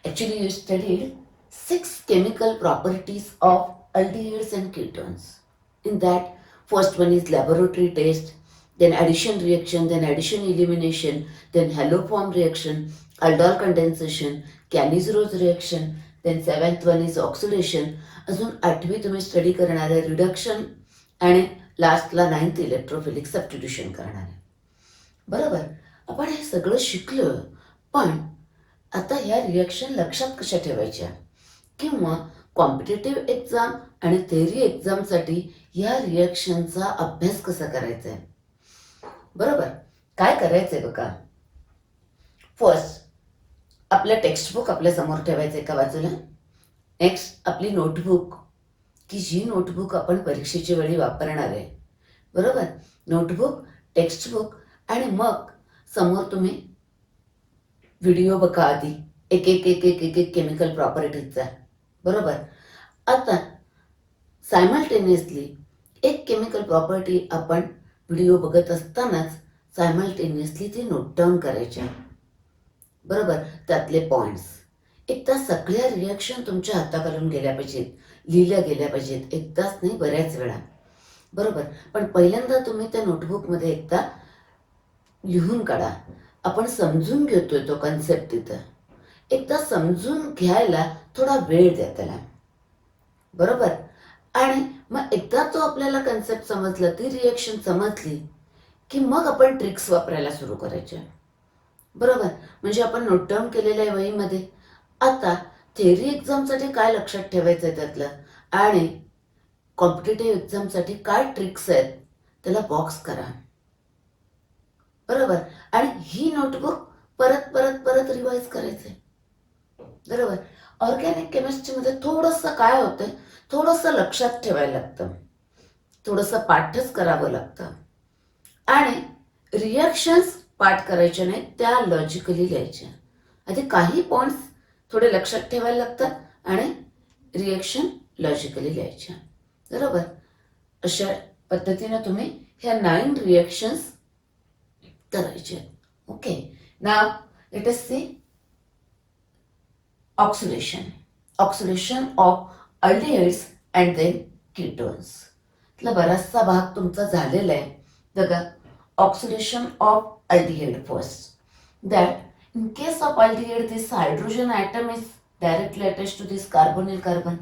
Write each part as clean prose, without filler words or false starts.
Actually, you studied 6 chemical properties of aldehydes and ketones. In that, first one is laboratory test, then addition reaction, then addition elimination, then haloform reaction, aldol condensation, Cannizzaro reaction, then seventh one is oxidation. अजून आठवी तुम्ही study करणार आहे reduction आणि लास्टला ninth electrophilic substitution करणार आहे. बरोबर. आपण हे सगळं शिकलं, पण आता ह्या रिॲक्शन लक्षात कशा ठेवायच्या किंवा कॉम्पिटेटिव्ह एक्झाम आणि थेअरी एक्झामसाठी या रिॲक्शनचा अभ्यास कसा करायचा आहे. बरोबर. काय करायचं आहे बघा. फर्स्ट आपलं टेक्स्टबुक आपल्यासमोर ठेवायचं एका बाजूला. नेक्स्ट आपली नोटबुक, की जी नोटबुक आपण परीक्षेच्या वेळी वापरणार आहे. बरोबर. नोटबुक, टेक्स्टबुक आणि मग समोर तुम्ही व्हिडिओ बघा आधी एक एक एक एक एक एक केमिकल प्रॉपर्टीजचा. बरोबर. आता सायमल्टेनियसली एक केमिकल प्रॉपर्टी आपण व्हिडिओ बघत असतानाच सायमल्टेनियसली ती नोट डाऊन करायच्या. बरोबर. त्यातले पॉईंट्स एकदा सगळ्या रिॲक्शन तुमच्या हाताखालून गेल्या पाहिजेत, लिहिल्या गेल्या पाहिजेत, एकदाच नाही बऱ्याच वेळा. बरोबर. पण पहिल्यांदा तुम्ही त्या नोटबुकमध्ये एकदा लिहून काढा. आपण समजून घेतोय तो कन्सेप्ट तिथं. एकदा समजून घ्यायला थोडा वेळ द्या त्याला. बरोबर. आणि मग एकदा तो आपल्याला कन्सेप्ट समजला, ती रिॲक्शन समजली की मग आपण ट्रिक्स वापरायला सुरू करायच्या. बरोबर. म्हणजे आपण नोट डाऊन केलेल्या आहे वहीमध्ये. आता थेअरी एक्झामसाठी काय लक्षात ठेवायचं आहे त्यातलं आणि कॉम्पिटेटिव्ह एक्झामसाठी काय ट्रिक्स आहेत त्याला बॉक्स करा. बरोबर. आणि ही नोटबुक परत परत परत रिवाईज करायचंय. बरोबर. ऑर्गॅनिक केमिस्ट्रीमध्ये थोडंसं काय होतंय, थोडंसं लक्षात ठेवायला लागतं, थोडंसं पाठच करावं लागतं आणि रिॲक्शन्स पाठ करायच्या नाहीत, त्या लॉजिकली लिहायच्या. आधी काही पॉईंट्स थोडे लक्षात ठेवायला लागतात आणि रिॲक्शन लॉजिकली लिहायच्या. बरोबर. अशा पद्धतीनं तुम्ही ह्या 9 रिॲक्शन्स करायचे. Okay. Now let us see oxidation. Oxidation of aldehydes and then ketones. त्यातला बराचसा भाग तुमचा झालेला आहे. बघा. Oxidation of aldehyde first. That in case of aldehyde, this hydrogen atom is directly attached to this carbonyl carbon.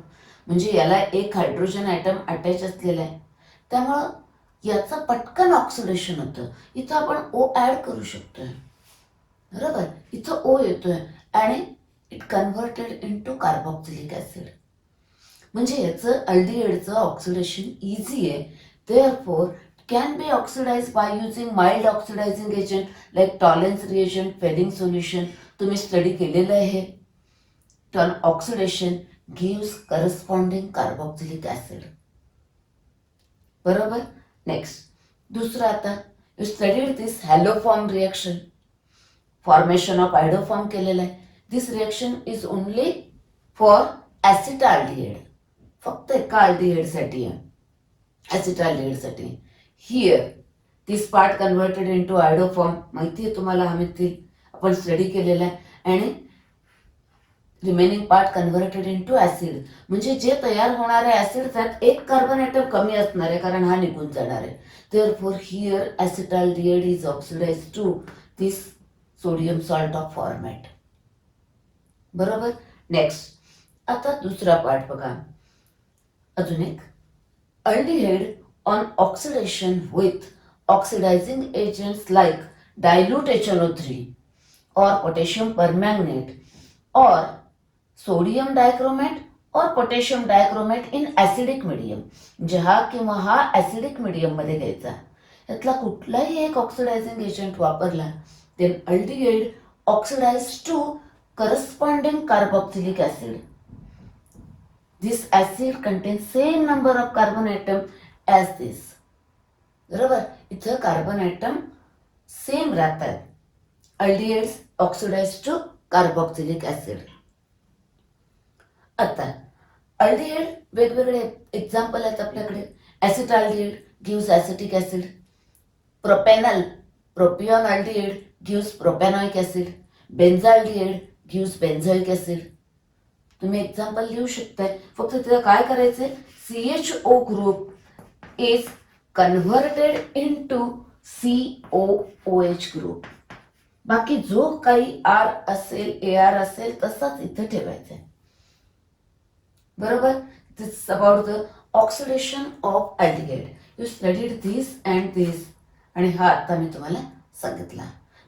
म्हणजे याला एक हायड्रोजन ॲटम अटॅच असलेला आहे, त्यामुळं याचं पटकन ऑक्सिडेशन होतं. इथं आपण ओ ॲड करू शकतोय. बरोबर. इथं ओ येतोय आणि it converted into carboxylic acid. म्हणजे याचं अल्डिहाइडचं ऑक्सिडेशन इझी आहे. Therefore can be oxidized by using mild oxidizing agent like Tollens reagent, Fehling solution. तुम्ही स्टडी केलेलं आहे. Turn oxidation gives corresponding carboxylic acid. बरोबर. नेक्स्ट दुसरं आता you studied this haloform reaction. Formation of iodoform केलेलं आहे. This reaction is only for acetaldehyde. फक्त एका अल्डिहाइडसाठी आहे, ॲसिटाल्डिहाइडसाठी. Here, this part converted into iodoform. माहिती आहे तुम्हाला हा मिथिल आपण स्टडी केलेला आहे. आणि remaining part converted into acid. म्हणजे जे तयार होणारे ऍसिड त्यात एक कार्बन ॲटम कमी असणार आहे कारण हा निघून जाणार आहे. Therefore here acetaldehyde is oxidise to this sodium salt of formate. बरोबर. नेक्स्ट आता दुसरा पार्ट बघा. अजून एक aldehyde on oxidation with oxidizing agents like dilute HNO3 or potassium permanganate or sodium dichromate or potassium dichromate in acidic medium. म्हणजे हा किंवा हा ॲसिडिक मीडियममध्ये घ्यायचा. यातला कुठलाही एक ऑक्सिडायझिंग एजंट वापरला then aldehyde oxidized to corresponding carboxylic acid. This acid contains same number of carbon atom as this. बरोबर. इथं कार्बन ॲटम सेम राहतात. Aldehydes oxidise to carboxylic acid. आता अल्डिहाइड वेगवेगळे एक्झाम्पल आहेत आपल्याकडे. Acetaldehyde gives acetic acid. Propanal propionaldehyde gives propanoic acid. Benzaldehyde gives benzoic acid. तुम्ही example लिहू शकताय. फक्त तिथं काय करायचंय, CHO group is converted into COOH group. बाकी जो काही R असेल, AR असेल तसाच इथं ठेवायचा आहे. बरोबर. This about the oxidation of aldehyde. You studied this and this, आणि हा आता मी तुम्हाला सांगितला.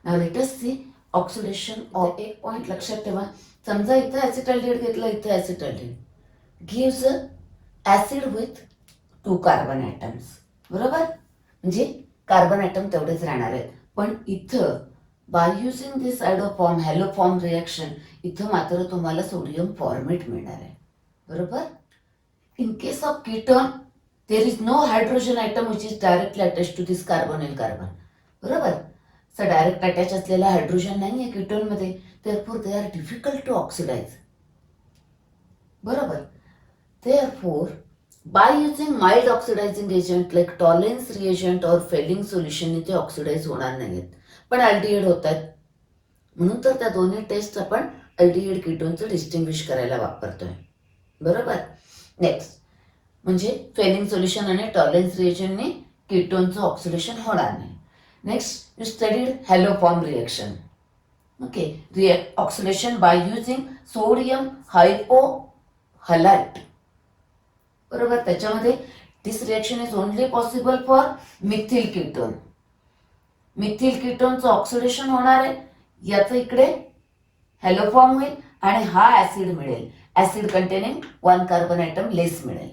Now let us see oxidation of. एक पॉइंट लक्षात ठेवा, समजा इथं ॲसिटाल्डिहाइड घेतलं, इथं acetaldehyde gives acid with 2 carbon atoms. बरोबर, म्हणजे कार्बन ॲटम तेवढेच राहणार आहेत. पण इथं by using this iodoform haloform reaction इथं मात्र तुम्हाला सोडियम फॉर्मेट मिळणार आहे. बरोबर. In case of ketone, there is no hydrogen atom which is directly attached to this carbonyl carbon. बरोबर. सो डायरेक्ट अटॅच असलेला हायड्रोजन नाही आहे कीटोनमध्ये, therefore they are difficult to oxidize. बरोबर. Therefore, by using mild oxidizing agent like Tollens reagent or Fehling solution इथे oxidise होणार नाहीत, पण aldehyde होत आहेत. म्हणून तर त्या दोन्ही टेस्ट आपण अल्डिहाइड कीटोनचं डिस्टिंग्विश करायला वापरतोय. बरोबर. नेक्स्ट म्हणजे फेलिंग सोल्युशन आणि टॉलेन्स रिएजनने कीटोनचं ऑक्सिडेशन होणार नाही. Next you studied haloform reaction. Okay, oxidation by using sodium hypohalite. बरोबर. त्याच्यामध्ये this reaction is only possible for methyl ketone. Methyl कीटोनचं ऑक्सिडेशन होणार आहे, याचं इकडे हॅलोफॉर्म होईल आणि हा ऍसिड मिळेल. Acid containing 1 carbon atom less मिळेल.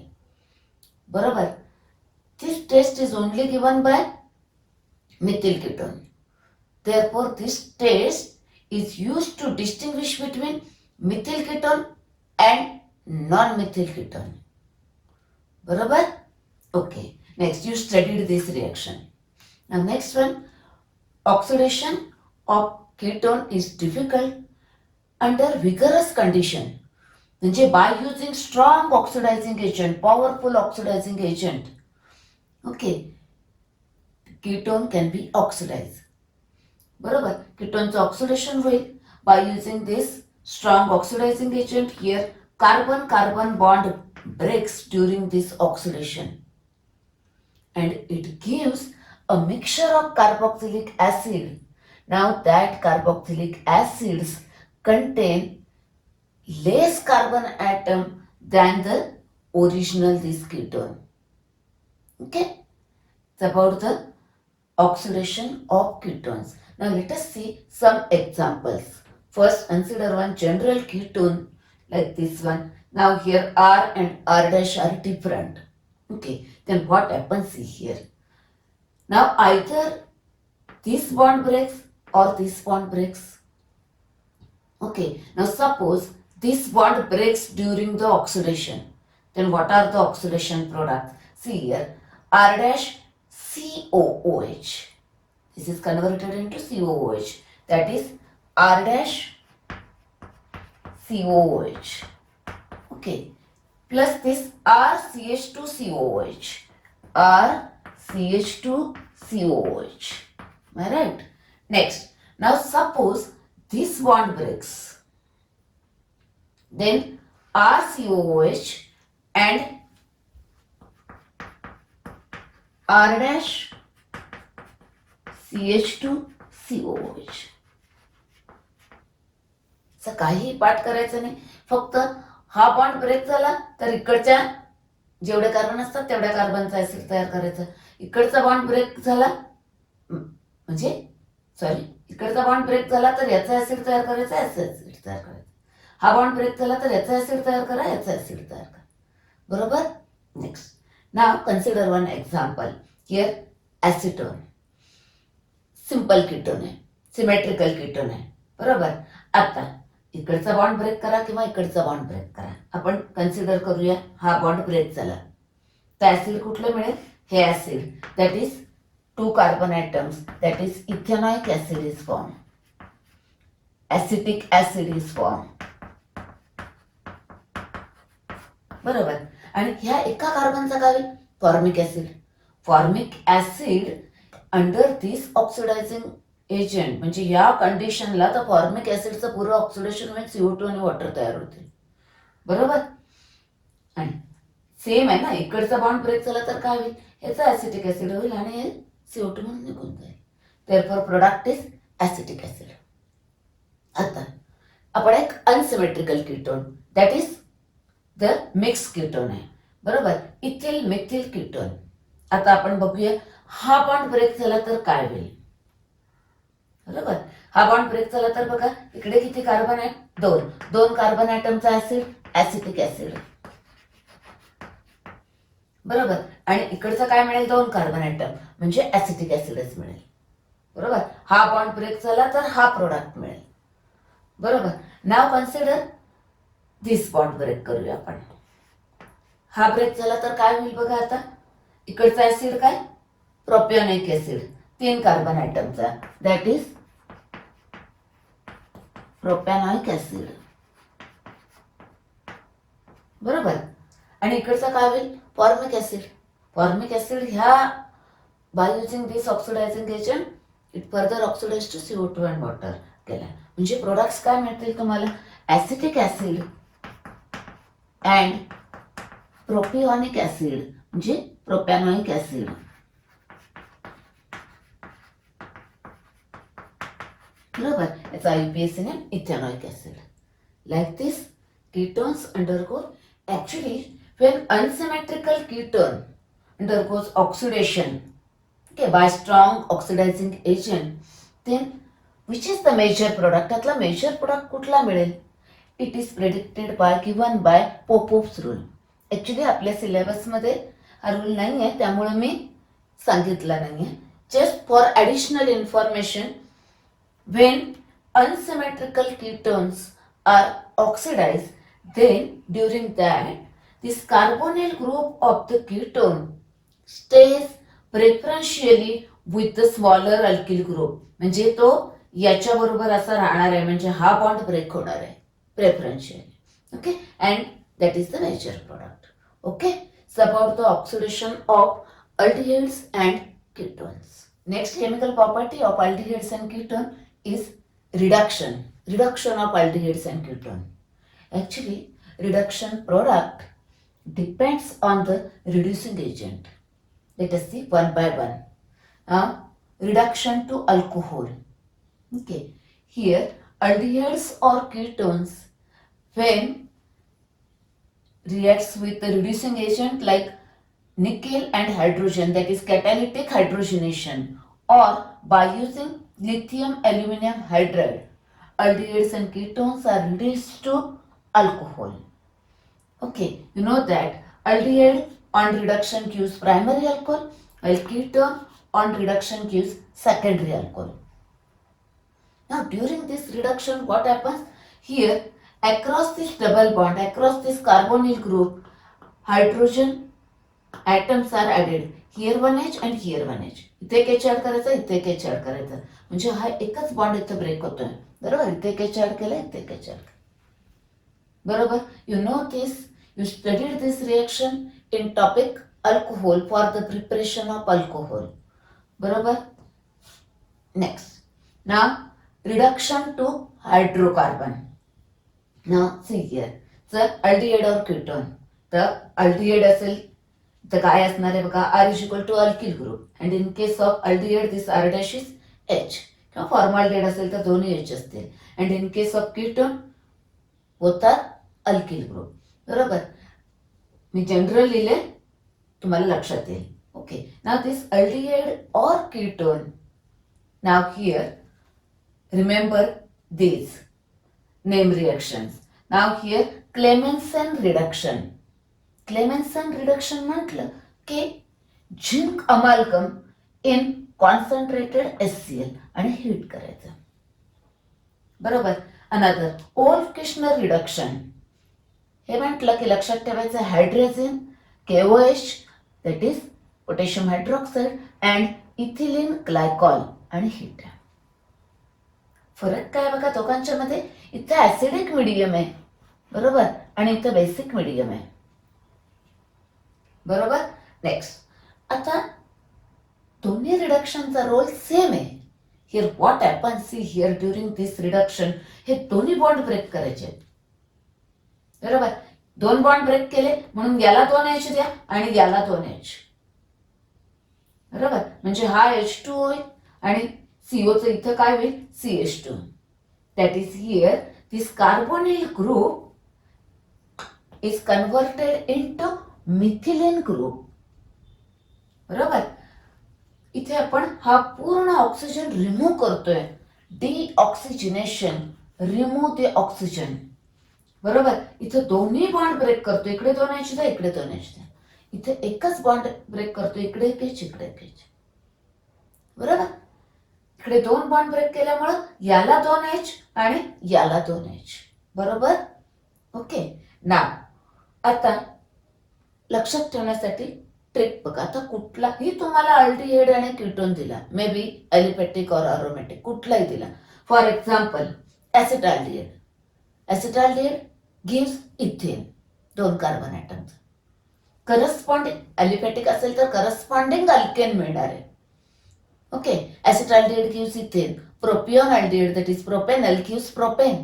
बरोबर. This test is only given by methyl ketone. Therefore, this test is used to distinguish between methyl ketone and non-methyl ketone. बरोबर. Okay. Next, you studied this reaction. Now, next one, oxidation of ketone is difficult under vigorous condition. म्हणजे by using strong oxidizing agent, powerful oxidizing agent, okay, ketone can be oxidized. बरोबर. कीटोनचं oxidation होईल by using this strong oxidising agent. Here carbon carbon bond breaks during this oxidation and it gives a mixture of carboxylic acid. Now that carboxylic acids contain less carbon atom than the original this ketone. Okay, it's about the oxidation of ketones. Now let us see some examples. First, consider one general ketone like this one. Now here R and R dash are different. Okay, then what happens here? Now either this bond breaks or this bond breaks. Okay, now suppose this bond breaks during the oxidation. Then what are the oxidation products? See here, R dash COOH. This is converted into COOH. That is R dash COOH. Okay. Plus this RCH2COOH. RCH2COOH. Am I right? Next. Now suppose this bond breaks. Then RCOOH and R dash CH2COOH. काही पाठ करायचं नाही, फक्त हा bond break झाला तर इकडच्या जेवढे कार्बन असतात तेवढ्या कार्बनचा ऍसिड तयार करायचा. इकडचा बॉन्ड ब्रेक झाला म्हणजे इकडचा बॉन्ड ब्रेक झाला तर याचा ऍसिड तयार करायचा, याचा ऍसिड तयार करायचा. हा बॉन्ड ब्रेक झाला तर याचा ऍसिड तयार करा, याचा ऍसिड तयार करा. बरोबर. Next. Now consider one example. Here acetone simple ketone आहे, सिमेट्रिकल कीटोन आहे. बरोबर. आता इकडचा बॉन्ड ब्रेक करा किंवा इकडचा बॉन्ड ब्रेक करा, आपण कन्सिडर करूया हा बॉन्ड ब्रेक झाला तर ऍसिड कुठलं मिळेल? हे acid that is 2 carbon atoms, that is ethanoic acid is form, acetic acid is form. बरोबर. आणि ह्या एका कार्बनचा काय होईल? Formic acid. Formic acid under this oxidizing agent म्हणजे या कंडिशनला तर फॉर्मिक ऍसिडचं पूर्ण ऑक्सिडेशन होईल, CO2 आणि वॉटर तयार होते. बरोबर. आणि सेम आहे ना, इकडचा बॉन्ड ब्रेक झाला तर काय होईल, ह्याचा ऍसिटिक ऍसिड होईल आणि हे CO2 म्हणून निघून जाईल. Therefore product is acetic acid. आता आपण एक unsymmetrical ketone, that is the mix ketone आहे. बरोबर, इथिल मिथिल कीटोन. आता आपण बघूया हा बॉन्ड ब्रेक झाला तर काय होईल. बरोबर, हा बॉन्ड ब्रेक झाला तर बघा इकडे किती कार्बन आहे, दोन कार्बन ॲटमचा ऍसिड ऍसिटिक ऍसिड. बरोबर, आणि इकडचं काय मिळेल, 2 कार्बन ॲटम म्हणजे ऍसिटिक ऍसिडच मिळेल. बरोबर, हा बॉन्ड ब्रेक झाला तर हा प्रोडक्ट मिळेल. बरोबर, नाव कन्सिडर दिस बॉन्ड ब्रेक करूया आपण. हा ब्रेक झाला तर काय होईल बघा, आता इकडचा ऍसिड काय, प्रोपियोनिक ऍसिड, 3 कार्बन ॲटमचा, दॅट इज प्रोपॅनॉइक ऍसिड. बरोबर, आणि इकडचा काय होईल, फॉर्मिक ऍसिड. फॉर्मिक ऍसिड ह्या by using this oxidizing agent it further oxidise to CO2 and water केला. म्हणजे प्रोडक्ट्स काय मिळतील तुम्हाला, acetic acid and propionic acid म्हणजे प्रोपॅनॉइक ऍसिड. बरोबर, याचा IUPAC name ethanoic acid. Like this ketones undergo, actually when unsymmetrical ketone undergoes oxidation, okay, by strong oxidizing agent, then which is the major product, त्यातला major product कुठला मिळेल, it is predicted by given by Popoff's rule. Actually आपल्या सिलेबसमध्ये हा rule नाही आहे, त्यामुळे मी सांगितला नाही आहे. Just for additional information, when unsymmetrical ketones are oxidized, then during that this carbonyl group of the ketone stays preferentially with the smaller alkyl group. म्हणजे तो याच्या बरोबर असा राहणार आहे, म्हणजे हा बॉन्ड ब्रेक होणार आहे preferentially. Okay, and that is the major product. Okay, it's about the oxidation of aldehydes and ketones. Next chemical property of aldehydes and ketone is reduction of aldehydes and ketone. Actually, reduction product depends on the reducing agent. Let us see one by one. Reduction to alcohol. Okay, here aldehydes or ketones when reacts with the reducing agent like nickel and hydrogen, that is catalytic hydrogenation, or by using lithium aluminum hydride, aldehydes and ketones are reduced to alcohol. Okay, you know that aldehyde on reduction gives primary alcohol, while ketone on reduction gives secondary alcohol. Now during this reduction what happens, here across this double bond, across this carbonyl group, hydrogen atoms are added. Here one H and here one H. इथे एक H add करायचा, इथे एक H add करायचा, म्हणजे हा एकच bond इथे ब्रेक होतोय. बरोबर, इथे एक H ऍड केला, इथे एक H ऍड केला. बरोबर, you know this, you studied this reaction in topic alcohol for the preparation of alcohol. बरोबर. Next, now reduction to hydrocarbon. Now see here, जर अल्डिहाइड और कीटोन, तर अल्डिहाइड असेल तर काय असणार आहे बघा, R is equal to alkyl group, and in case of aldehyde this R dash is H, किंवा फॉर्मल्डिहाइड असेल तर दोन्ही H असतील, and in case of ketone होतात अल्किल ग्रुप. बरोबर, मी जनरल लिहिले, तुम्हाला लक्षात येईल. ओके, नाव दिस अल्डिहाइड और ketone, now here remember these name reactions. Now here Clemmensen reduction. Clemmensen reduction म्हटलं की झिंक अमाल्गम इन कॉन्सन्ट्रेटेड HCl आणि हीट करायचं. बरोबर. अनदर ओल्फ-किर्शनर रिडक्शन, हे म्हटलं की लक्षात ठेवायचं hydrogen KOH, that is potassium hydroxide, and ethylene glycol आणि हीट. फरक काय बघा दोघांच्या मध्ये, इथं ऍसिडिक मिडियम आहे. बरोबर, आणि इथं बेसिक मिडियम आहे. बरोबर. नेक्स्ट, आता दोन्ही रिडक्शनचा रोल सेम आहे. Here what happen, see here during this reduction हे दोन्ही बॉन्ड ब्रेक करायचे. बरोबर, दोन बॉन्ड ब्रेक केले म्हणून याला 2H द्या आणि याला 2H. बरोबर, म्हणजे हा H2 होईल आणि COचं इथं काय होईल, CH2. That is here this carbonyl group is converted into methylene group. बरोबर, इथे आपण हा पूर्ण ऑक्सिजन रिमूव्ह करतोय. डिऑक्सिजनेशन, रिमूव्ह द ऑक्सिजन. बरोबर, इथे दोन्ही बॉन्ड ब्रेक करतो. इकडे 2H द्या, इकडे 2H द्या. इथे एकच बॉन्ड ब्रेक करतो, इकडे एक H, इकडे एक H. बरोबर, इकडे दोन बॉन्ड ब्रेक केल्यामुळं याला 2H आणि याला 2H. बरोबर, ओके. ना आता लक्षात ठेवण्यासाठी ट्रिक बघा. आता कुठलाही तुम्हाला अल्डिहाइड आणि कीटोन दिला, मे बी ॲलिपेटिक और अरोमॅटिक, कुठलाही दिला. For example acetaldehyde. Acetaldehyde gives ethane, 2 carbon atoms. Corresponding aliphatic असेल तर करस्पॉन्डिंग अल्केन मिळणार आहे. Okay, acetaldehyde gives ethane. Propionaldehyde that is propanal gives propane.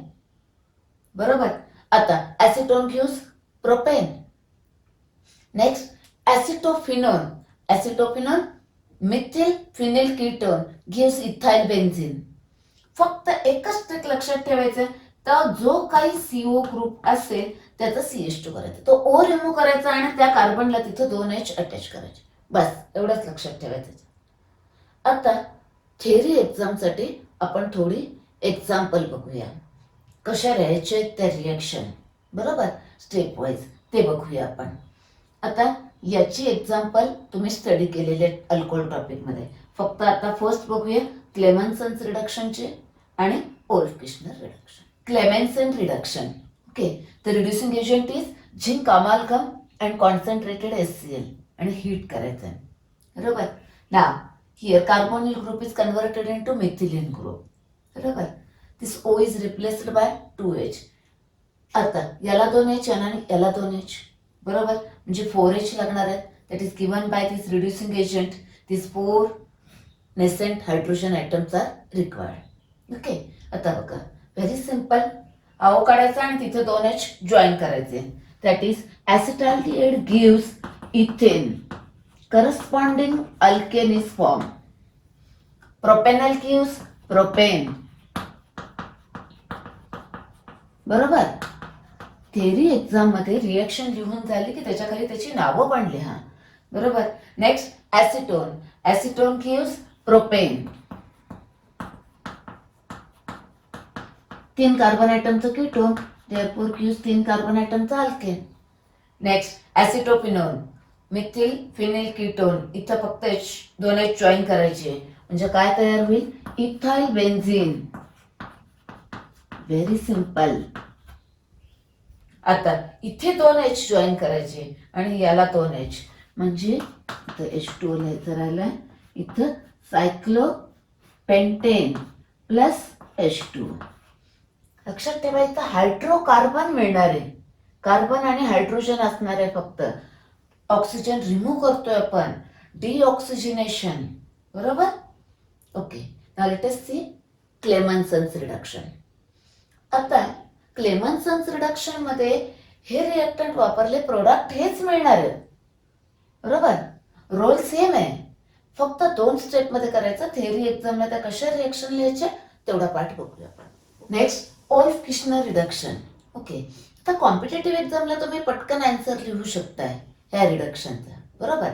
बरोबर, आता acetone gives propane. Next acetophenone. Acetophenone methyl phenyl ketone gives ethyl benzene. फक्त एकच trick लक्षात ठेवायचं, तर जो काही CO ग्रुप असेल त्याचा CH2 करायचा, तो O रिमूव्ह करायचा आणि त्या कार्बनला तिथं 2H अटॅच करायचे. बस एवढंच लक्षात ठेवायचं. आता थेअरी एक्झामसाठी आपण थोडी एक्झाम्पल बघूया. कशा राहायचे त्या रिॲक्शन. बरोबर, स्टेप वाईज ते बघूया आपण. आता याची एक्झाम्पल तुम्ही स्टडी केलेले अल्कोहोल टॉपिकमध्ये. फक्त आता फर्स्ट बघूया क्लेमेन्सन्स रिडक्शनचे आणि Wolff Kishner reduction. Clemmensen reduction. Okay, the reducing agent is zinc amalgam and concentrated HCl आणि हीट करायचं आहे. बरोबर, now here carbonyl group is converted into methylene group. बरोबर, this O is replaced by 2H. आता याला 2H आणि याला 2H. बरोबर, म्हणजे 4H लागणार आहेत. That is given by this reducing agent. This 4 nascent hydrogen atoms are required. Okay, आता बघा व्हेरी सिम्पल. आओ काढायचा आणि तिथे 2H जॉईन करायचे. That is acetaldehyde gives ethane. Corresponding alkane is form. Propanal gives propane. बरोबर, थेअरी एक्झाममध्ये reaction लिहून झाली की त्याच्या खाली त्याची नावं पण लिहा. बरोबर, next acetone. Acetone gives propane. 3 carbon ॲटमचं कीटोन, देअरफॉर गिव्स 3 कार्बन ॲटमचं alkane. Next acetophenone, methyl phenyl ketone. इथं फक्त 2H जॉईन करायचे म्हणजे काय तयार होईल, इथाइल बेन्झीन. Very simple. आता इथे 2H जॉईन करायचे आणि याला 2H म्हणजे इथं H2O लिहायचं राहिलं. इथं सायक्लोपेंटेन प्लस H2. लक्षात ठेवायचं हायड्रोकार्बन मिळणार आहे. कार्बन आणि हायड्रोजन असणार आहे फक्त. ऑक्सिजन रिमूव्ह करतोय आपण, डिऑक्सिजनेशन. बरोबर, okay. Now let us see Clemmensen's reduction. आता क्लेमेन्सन्स रिडक्शन मध्ये हे रिएक्टंट वापरले, प्रोडक्ट हेच मिळणार आहे. बरोबर, रोल सेम आहे, फक्त 2 स्टेपमध्ये करायचं. थेअरी एक्झामला त्या कशा रिएक्शन लिहायच्या तेवढा पाठ बघूया आपण. Next Wolff Kishner reduction. ओके, आता कॉम्पिटेटिव्ह एक्झामला तुम्ही पटकन आन्सर लिहू शकताय ह्या रिडक्शनचा. बरोबर,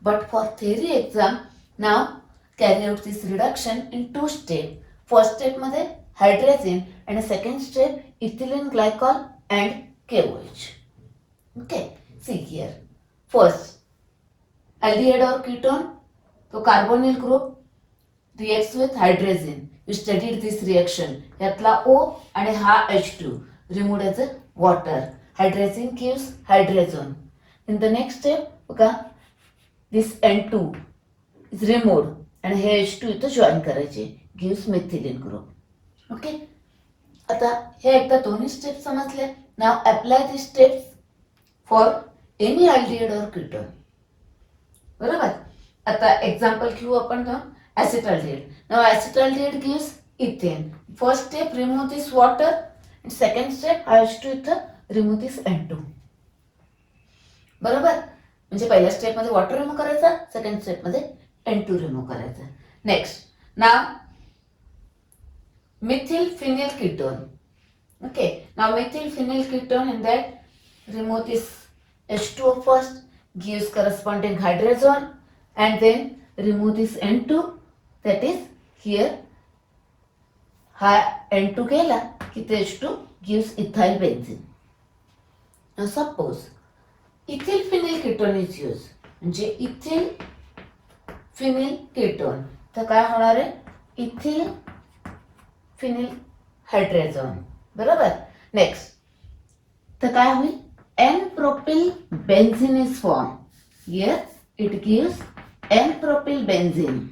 but for theory exam now carry out this reduction in 2 step. First स्टेपमध्ये हायड्रोजन आणि second step ethylene glycol and KOH. Okay, see here. First aldehyde और कीटोन, तो carbonyl group reacts with hydrogen. You studied this reaction. यातला O आणि हा H2 removed as water. Hydrogen gives hydrogen. In the next step बघा, दिस N2 is removed आणि हे H2 इथं join करायचे, गिव्स मिथिलीन ग्रुप. ओके, आता हे एकदा दोन्ही स्टेप समजले. Now apply this steps for any aldehyde और कीटोन. बरोबर, आता एक्झाम्पल घेऊ आपण ना. acetaldehyde. Now acetaldehyde gives ethane. First step, remove this water, and second step, H2 remove this N2. बरोबर. म्हणजे पहिल्या स्टेपमध्ये वॉटर रिमूव्ह करायचा, सेकंड स्टेपमध्ये N2 रिमूव्ह करायचा. Next, now methyl phenyl ketone. Okay, now methyl phenyl ketone, in that remove this H2O first, gives corresponding hydrogen, and then remove this N2, that is here हा N2 गेला की ते H2 gives ethyl benzene. Now suppose ethyl phenyl ketone is used, म्हणजे ethyl phenyl ketone, तर काय होणार आहे, ethyl phenyl hydrazone. बरोबर. नेक्स्ट, तर काय होईल, N-propyl benzene is formed. Here it gives N-propyl benzene.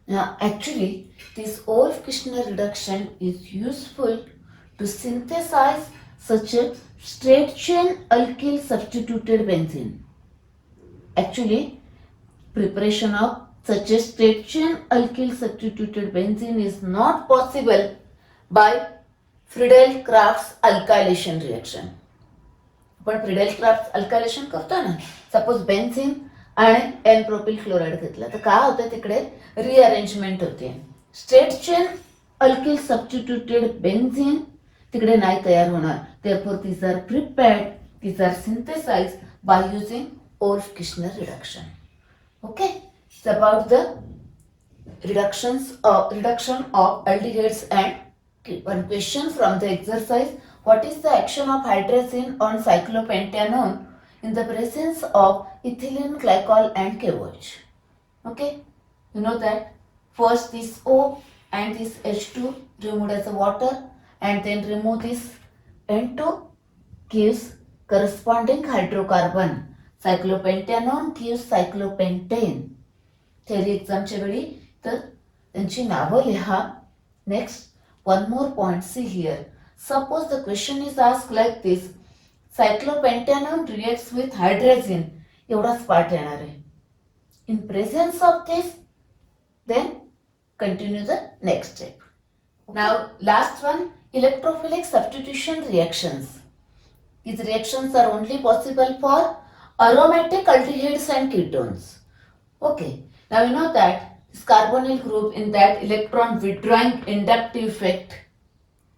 Now actually this Wolff-Kishner reduction is useful to synthesize such a straight chain alkyl substituted benzene. Actually preparation of such a straight chain alkyl substituted benzene is not possible by Friedel-Crafts alkylation reaction. आपण Friedel-Crafts alkylation करतो ना, suppose benzene आणि N propyl chloride घेतला तर काय होतं, तिकडे rearrangement होते. Straight chain alkyl substituted benzene तिकडे नाही तयार होणार. Therefore these are prepared, these are synthesized by using Wolff-Kishner reduction. Okay, it's about the reduction of aldehydes. And one question from the exercise: what is the action of hydrazine on cyclopentanone in the presence of ethylene glycol and KOH? Okay, you know that first this O and this H2 removed as a water, and then remove this N2 gives corresponding hydrocarbon. Cyclopentanone gives cyclopentane. Theory एक्झामच्या वेळी तर त्यांची नावं लिहा. Next, one more point, see here. Suppose the question is asked like this: cyclopentanone reacts with hydrazine. एवढाच part येणार आहे. In presence of this, then continue the next step. Now last one, electrophilic substitution reactions. These reactions are only possible for aromatic aldehydes and ketones. Okay, now you know that this carbonyl group in that electron withdrawing inductive effect.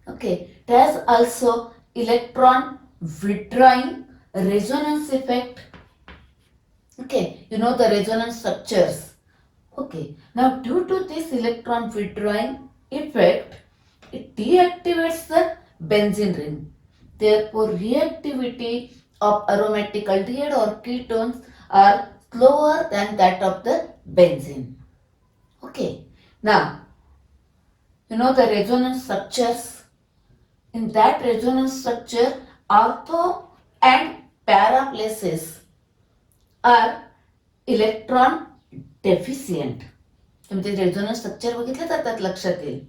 Okay, it has also electron withdrawing resonance effect. Okay, you know the resonance structures. Okay, now due to this electron withdrawing effect, it deactivates the benzene ring. Therefore, reactivity of aromatic aldehyde or ketones are slower than that of the benzene. Okay, now you know the resonance structures. In that resonance structure, ortho and para places are electron deficient. म्हणजे resonance structure बघितलं तर त्यात लक्षात येईल.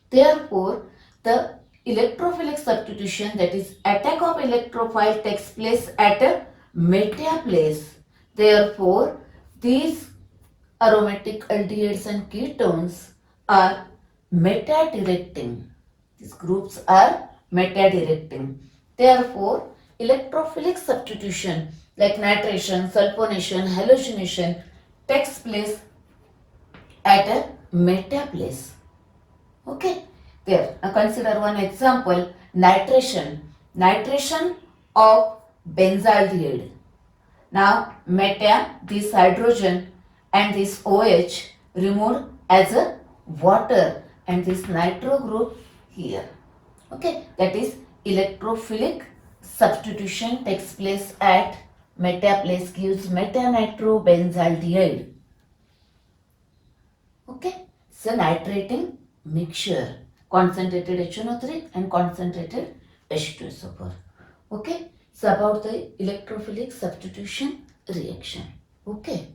Therefore, the electrophilic substitution, that is attack of electrophile, takes place at a meta place. Therefore, these aromatic aldehydes and ketones are meta-directing. These groups are meta-directing. Therefore, electrophilic substitution like nitration, sulfonation, halogenation takes place at a meta place. Okay, there. Now consider one example: nitration. Nitration of benzaldehyde. Now meta, this hydrogen and this OH removed as a water, and this nitro group here. Okay, that is electrophilic substitution takes place at meta place, gives meta-nitrobenzaldehyde. Okay, so nitrating mixture, concentrated HNO3 and concentrated H2SO4. Okay, it's about the electrophilic substitution reaction. Okay.